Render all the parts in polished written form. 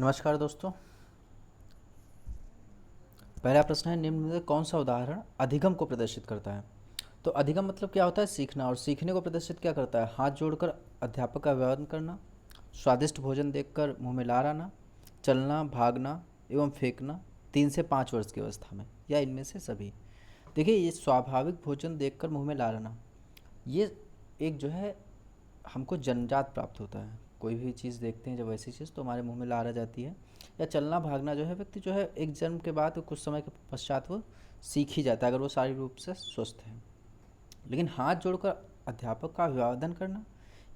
नमस्कार दोस्तों। पहला प्रश्न है, निम्न में से कौन सा उदाहरण अधिगम को प्रदर्शित करता है। तो अधिगम मतलब क्या होता है? सीखना। और सीखने को प्रदर्शित क्या करता है? हाथ जोड़कर अध्यापक का अभिवादन करना, स्वादिष्ट भोजन देखकर मुंह में लार आना, चलना, भागना एवं फेंकना 3 से 5 वर्ष की अवस्था में, या इनमें से सभी। देखिए, ये स्वाभाविक भोजन देखकर मुंह में लार आना, ये एक जो है हमको जन्मजात प्राप्त होता है। कोई भी चीज़ देखते हैं जब ऐसी चीज़, तो हमारे मुंह में लार आ जाती है। या चलना भागना जो है, व्यक्ति जो है एक जन्म के बाद कुछ समय के पश्चात वो सीख ही जाता है, अगर वो शारीरिक रूप से स्वस्थ है। लेकिन हाथ जोड़कर अध्यापक का अभिवादन करना,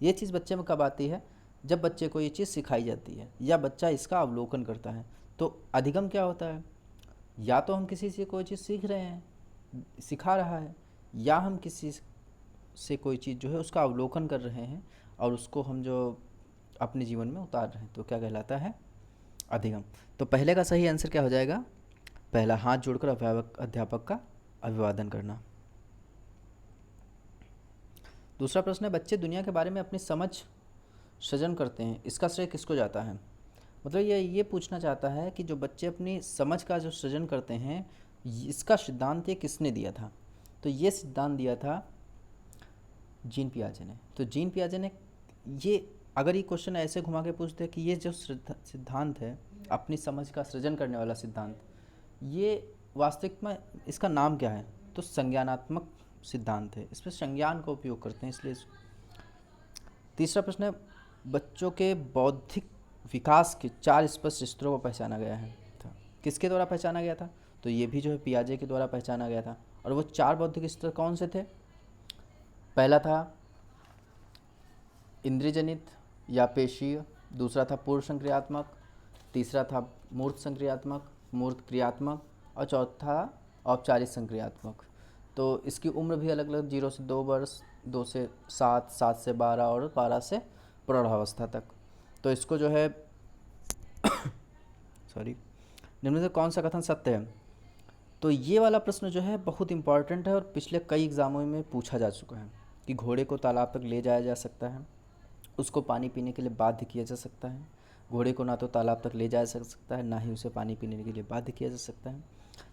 ये चीज़ बच्चे में कब आती है? जब बच्चे को ये चीज़ सिखाई जाती है या बच्चा इसका अवलोकन करता है। तो अधिगम क्या होता है? या तो हम किसी से कोई चीज़ सीख रहे हैं, सिखा रहा है, या हम किसी से कोई चीज़ जो है उसका अवलोकन कर रहे हैं और उसको हम जो अपने जीवन में उतार रहे हैं, तो क्या कहलाता है? अधिगम। तो पहले का सही आंसर क्या हो जाएगा? पहला, हाथ जोड़कर अभिभावक अध्यापक का अभिवादन करना। दूसरा प्रश्न है, बच्चे दुनिया के बारे में अपनी समझ सृजन करते हैं, इसका श्रेय किसको जाता है? मतलब ये पूछना चाहता है कि जो बच्चे अपनी समझ का जो सृजन करते हैं, इसका सिद्धांत ये किसने दिया था? तो ये सिद्धांत दिया था जीन पियाजे ने। तो जीन पियाजे ने ये, अगर ये क्वेश्चन ऐसे घुमा के पूछते कि ये जो सिद्धांत है, अपनी समझ का सृजन करने वाला सिद्धांत, ये वास्तविक में इसका नाम क्या है? तो संज्ञानात्मक सिद्धांत है। इसमें संज्ञान का उपयोग करते हैं, इसलिए। तीसरा प्रश्न है, बच्चों के बौद्धिक विकास के 4 स्पष्ट स्तरों को पहचाना गया है। था किसके द्वारा पहचाना गया था? तो ये भी जो है पियाजे के द्वारा पहचाना गया था। और वो 4 बौद्धिक स्तर कौन से थे? पहला था इंद्रियजनित या पेशीय, दूसरा था पूर्व संक्रियात्मक, तीसरा था मूर्त संक्रियात्मक, मूर्त क्रियात्मक, और चौथा औपचारिक संक्रियात्मक। तो इसकी उम्र भी अलग अलग, 0 से 2 वर्ष, 2 से 7, 7 से 12 और 12 से प्रौढ़ावस्था तक। तो इसको जो है सॉरी, निम्न में से कौन सा कथन सत्य है? तो ये वाला प्रश्न जो है बहुत इंपॉर्टेंट है और पिछले कई एग्जामों में पूछा जा चुका है कि घोड़े को तालाब तक ले जाया जा सकता है, उसको पानी पीने के लिए बाध्य किया जा सकता है। घोड़े को ना तो तालाब तक ले जाया जा सकता है, ना ही उसे पानी पीने के लिए बाध्य किया जा सकता है।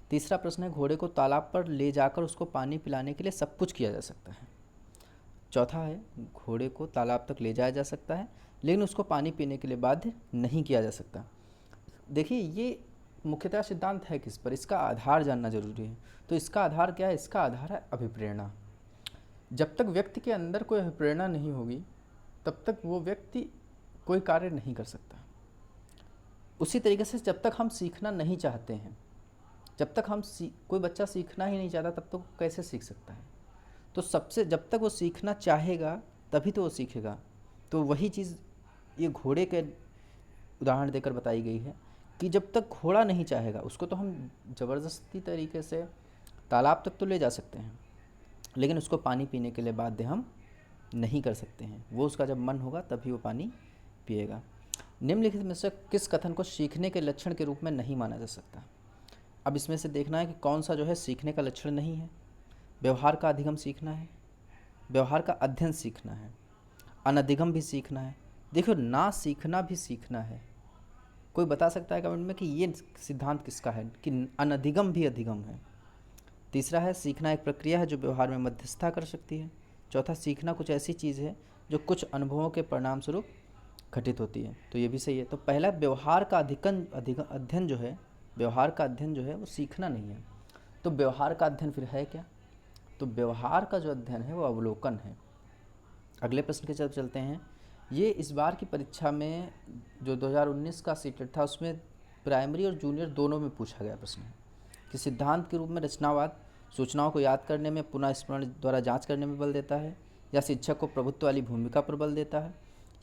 तीसरा प्रश्न है, घोड़े को तालाब पर ले जाकर उसको पानी पिलाने के लिए सब कुछ किया जा सकता है। चौथा है, घोड़े को तालाब तक ले जाया जा सकता है लेकिन उसको पानी पीने के लिए बाध्य नहीं किया जा सकता। देखिए, ये मुख्यतः सिद्धांत है किस पर? इसका आधार जानना जरूरी है। तो इसका आधार क्या है? इसका आधार है अभिप्रेरणा। जब तक व्यक्ति के अंदर कोई अभिप्रेरणा नहीं होगी, तब तक वो व्यक्ति कोई कार्य नहीं कर सकता। उसी तरीके से जब तक हम सीखना नहीं चाहते हैं, जब तक कोई बच्चा सीखना ही नहीं चाहता, तब तक वो कैसे सीख सकता है? तो सबसे, जब तक वो सीखना चाहेगा तभी तो वो सीखेगा। तो वही चीज़ ये घोड़े के उदाहरण देकर बताई गई है कि जब तक घोड़ा नहीं चाहेगा, उसको तो हम ज़बरदस्ती तरीके से तालाब तक तो ले जा सकते हैं, लेकिन उसको पानी पीने के लिए बाध्य हम नहीं कर सकते हैं। वो उसका जब मन होगा तभी वो पानी पिएगा। निम्नलिखित में से किस कथन को सीखने के लक्षण के रूप में नहीं माना जा सकता? अब इसमें से देखना है कि कौन सा जो है सीखने का लक्षण नहीं है। व्यवहार का अधिगम सीखना है, व्यवहार का अध्ययन सीखना है, अनधिगम भी सीखना है। देखो, ना सीखना भी सीखना है। कोई बता सकता है कमेंट में कि ये सिद्धांत किसका है कि अनधिगम भी अधिगम है? तीसरा है, सीखना एक प्रक्रिया है जो व्यवहार में मध्यस्थता कर सकती है। चौथा, सीखना कुछ ऐसी चीज़ है जो कुछ अनुभवों के परिणाम स्वरूप घटित होती है। तो ये भी सही है। तो पहला, व्यवहार का अध्ययन जो है, व्यवहार का अध्ययन जो है वो सीखना नहीं है। तो व्यवहार का अध्ययन फिर है क्या? तो व्यवहार का जो अध्ययन है वो अवलोकन है। अगले प्रश्न के तरफ चलते हैं। ये इस बार की परीक्षा में जो 2019 का सीटेट था, उसमें प्राइमरी और जूनियर दोनों में पूछा गया प्रश्न है कि सिद्धांत के रूप में रचनावाद सूचनाओं को याद करने में, पुनः स्मरण द्वारा जांच करने में बल देता है, या शिक्षक को प्रभुत्व वाली भूमिका पर बल देता है,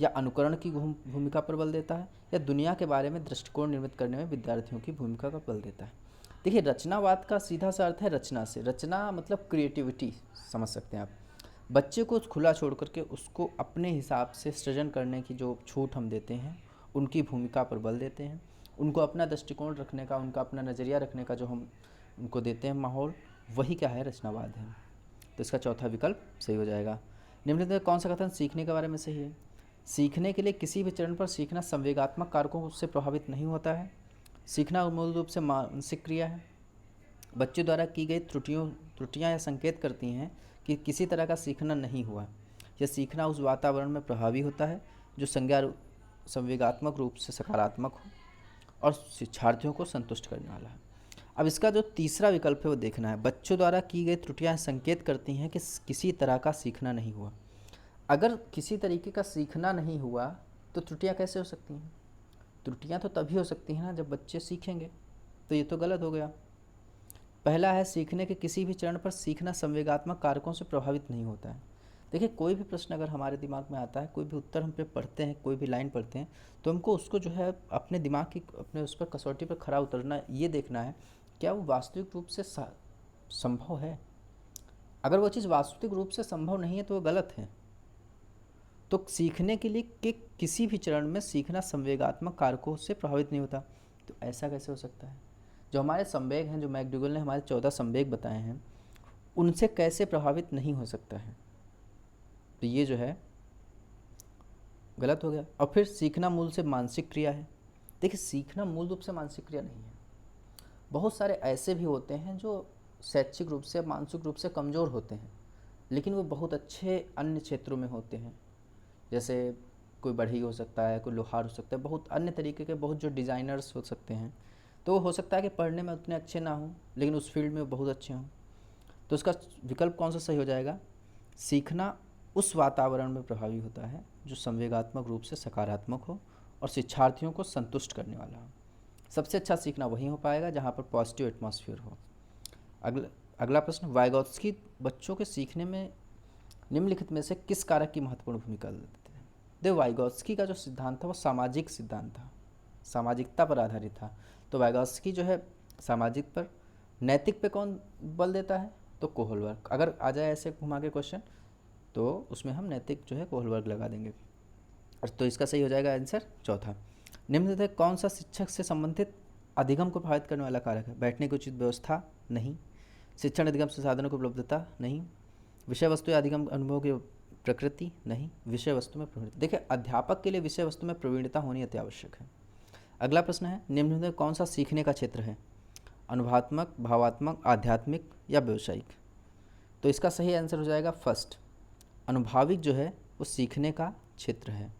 या अनुकरण की भूमिका पर बल देता है, या दुनिया के बारे में दृष्टिकोण निर्मित करने में विद्यार्थियों की भूमिका का बल देता है। देखिए, रचनावाद का सीधा सा अर्थ है रचना से। रचना मतलब क्रिएटिविटी समझ सकते हैं आप। बच्चे को खुला छोड़ करके उसको अपने हिसाब से सृजन करने की जो छूट हम देते हैं, उनकी भूमिका पर बल देते हैं, उनको अपना दृष्टिकोण रखने का, उनका अपना नज़रिया रखने का जो हम उनको देते हैं माहौल, वही क्या है? रचनावाद है। तो इसका चौथा विकल्प सही हो जाएगा। निम्नलिखित में कौन सा कथन सीखने के बारे में सही है? सीखने के लिए किसी भी चरण पर सीखना संवेगात्मक कारकों से प्रभावित नहीं होता है। सीखना मूल रूप से मानसिक क्रिया है। बच्चे द्वारा की गई त्रुटियां यह संकेत करती हैं कि किसी तरह का सीखना नहीं हुआ। यह सीखना उस वातावरण में प्रभावी होता है जो संवेगात्मक रूप से सकारात्मक हो और शिक्षार्थियों को संतुष्ट करने वाला है। अब इसका जो तीसरा विकल्प है वो देखना है। बच्चों द्वारा की गई त्रुटियां संकेत करती हैं कि किसी तरह का सीखना नहीं हुआ। अगर किसी तरीके का सीखना नहीं हुआ तो त्रुटियां कैसे हो सकती हैं? त्रुटियां तो तभी हो सकती हैं ना जब बच्चे सीखेंगे, तो ये तो गलत हो गया। पहला है, सीखने के किसी भी चरण पर सीखना संवेगात्मक कारकों से प्रभावित नहीं होता है। देखिए, कोई भी प्रश्न अगर हमारे दिमाग में आता है, कोई भी उत्तर हम पे पढ़ते हैं, कोई भी लाइन पढ़ते हैं, तो हमको उसको जो है अपने दिमाग की अपने उस पर कसौटी पर खरा उतरना, ये देखना है क्या वो वास्तविक रूप से संभव है। अगर वो चीज़ वास्तविक रूप से संभव नहीं है तो वो गलत है। तो सीखने के लिए कि किसी भी चरण में सीखना संवेगात्मक कारकों से प्रभावित नहीं होता, तो ऐसा कैसे हो सकता है? जो हमारे संवेग हैं, जो मैकडूगल ने हमारे 14 संवेग बताए हैं, उनसे कैसे प्रभावित नहीं हो सकता है? तो ये जो है गलत हो गया। और फिर सीखना मूल से मानसिक क्रिया है। देखिए, सीखना मूल रूप से मानसिक क्रिया नहीं है। बहुत सारे ऐसे भी होते हैं जो शैक्षिक रूप से मानसिक रूप से कमज़ोर होते हैं, लेकिन वो बहुत अच्छे अन्य क्षेत्रों में होते हैं। जैसे कोई बढ़ई हो सकता है, कोई लोहार हो सकता है, बहुत अन्य तरीके के बहुत जो डिज़ाइनर्स हो सकते हैं। तो हो सकता है कि पढ़ने में उतने अच्छे ना हों, लेकिन उस फील्ड में बहुत अच्छे हों। तो उसका विकल्प कौन सा सही हो जाएगा? सीखना उस वातावरण में प्रभावी होता है जो संवेगात्मक रूप से सकारात्मक हो और शिक्षार्थियों को संतुष्ट करने वाला हो। सबसे अच्छा सीखना वही हो पाएगा जहाँ पर पॉजिटिव एटमॉस्फेयर हो। अगला प्रश्न, वाइगोत्स्की बच्चों के सीखने में निम्नलिखित में से किस कारक की महत्वपूर्ण भूमिका देते हैं? देखो, वाइगोत्स्की का जो सिद्धांत था वो सामाजिक सिद्धांत था, सामाजिकता पर आधारित था। तो वाइगोत्स्की जो है सामाजिक पर, नैतिक पे कौन बल देता है? तो कोहलबर्ग। अगर आ जाए ऐसे घुमा के क्वेश्चन तो उसमें हम नैतिक जो है कोहलबर्ग लगा देंगे। और तो इसका सही हो जाएगा आंसर चौथा। निम्नलिखित में कौन सा शिक्षक से संबंधित अधिगम को प्रभावित करने वाला कारक है? बैठने की उचित व्यवस्था? नहीं। शिक्षण अधिगम संसाधनों की उपलब्धता? नहीं। विषय वस्तु या अधिगम अनुभव की प्रकृति? नहीं। विषय वस्तु में प्रवृत्ति? देखिए, अध्यापक के लिए विषय वस्तु में प्रवीणता होनी अति आवश्यक है। अगला प्रश्न है, निम्नलिखित में कौन सा सीखने का क्षेत्र है? अनुभवात्मक, भावात्मक, आध्यात्मिक या व्यावसायिक? तो इसका सही आंसर हो जाएगा फर्स्ट। अनुभविक जो है वो सीखने का क्षेत्र है।